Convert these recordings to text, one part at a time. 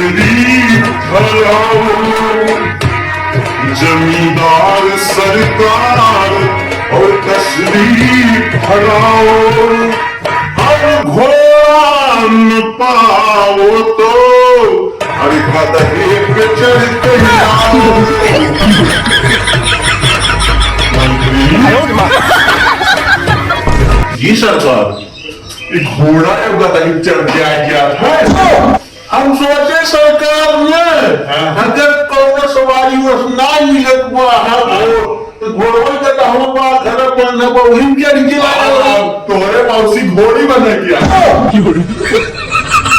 तस्वीर हराओ, जमींदार सरकार और तस्वीर हराओ, अब घोड़ा न पाओ तो अरे गधे पे चढ़ के आओ। जी सरकार, एक घोड़ा या गधा चढ़ गया था। हम सोचे सरकार में अगर कौन सवारी ना मिलत तो घोड़ों का कहूँ घर बनने पर वही चढ़ गया। तोरे मौसी घोड़ी बने गया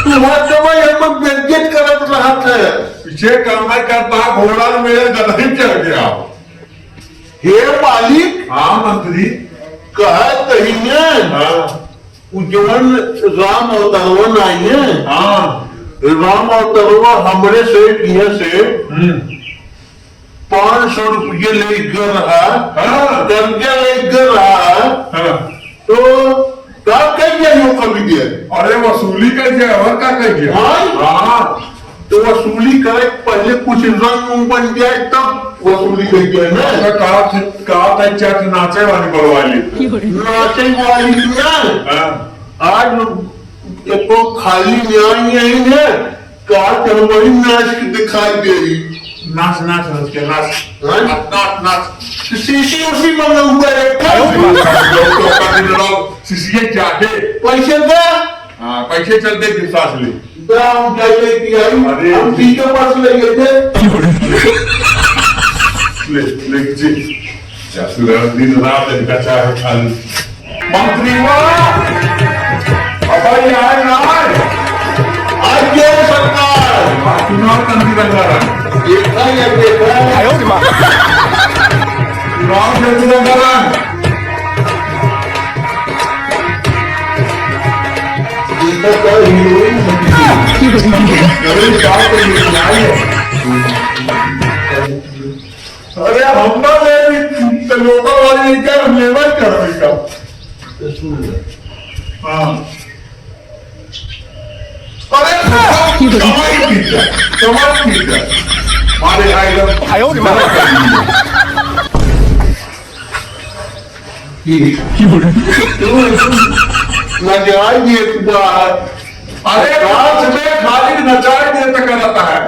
तुम्हारे समय हम बेइज्जत करत रहा थे। पीछे करना करता घोड़ा मेरे गधा ही चढ़ गया। हे मालिक। हाँ मंत्री। कहा कहीं उज्जवल राम अवतारवन आई है। हाँ राम अवतारवा हमरे से यहाँ से 500 रुपये लेकर रहा, कर्जा लेकर रहा, तो क्या कर दिया यो कभी दिया? अरे वसूली कर दिया और क्या कर दिया? हाँ तो वसूली करे पहले कुछ रंग बन जाए तब वसूली कर दिया ना। कहा था चाट नाचे वाली बड़वाली नाचे वाली ना आज तो खाली न्याय नहीं है कहा वही नाच दिखाई दे रही। नाच नाच नाच नाच शीशी उसी में हुआ शीशी जाके पैसे दे। हाँ पैसे चलते विश्वास ले हम जाके अरे हम शीशे पास ले गए थे। ले दिन रात बचा है खाली मंत्री अब आज क्या सरकार चुनाव करने लगा देखा या देखा चुनाव करने लगा अरे हम लोकल वाली क्या लेवल कर रही का। हाँ हमारे नचाई दिए अरे रात में खाली नचाई देता कराता है।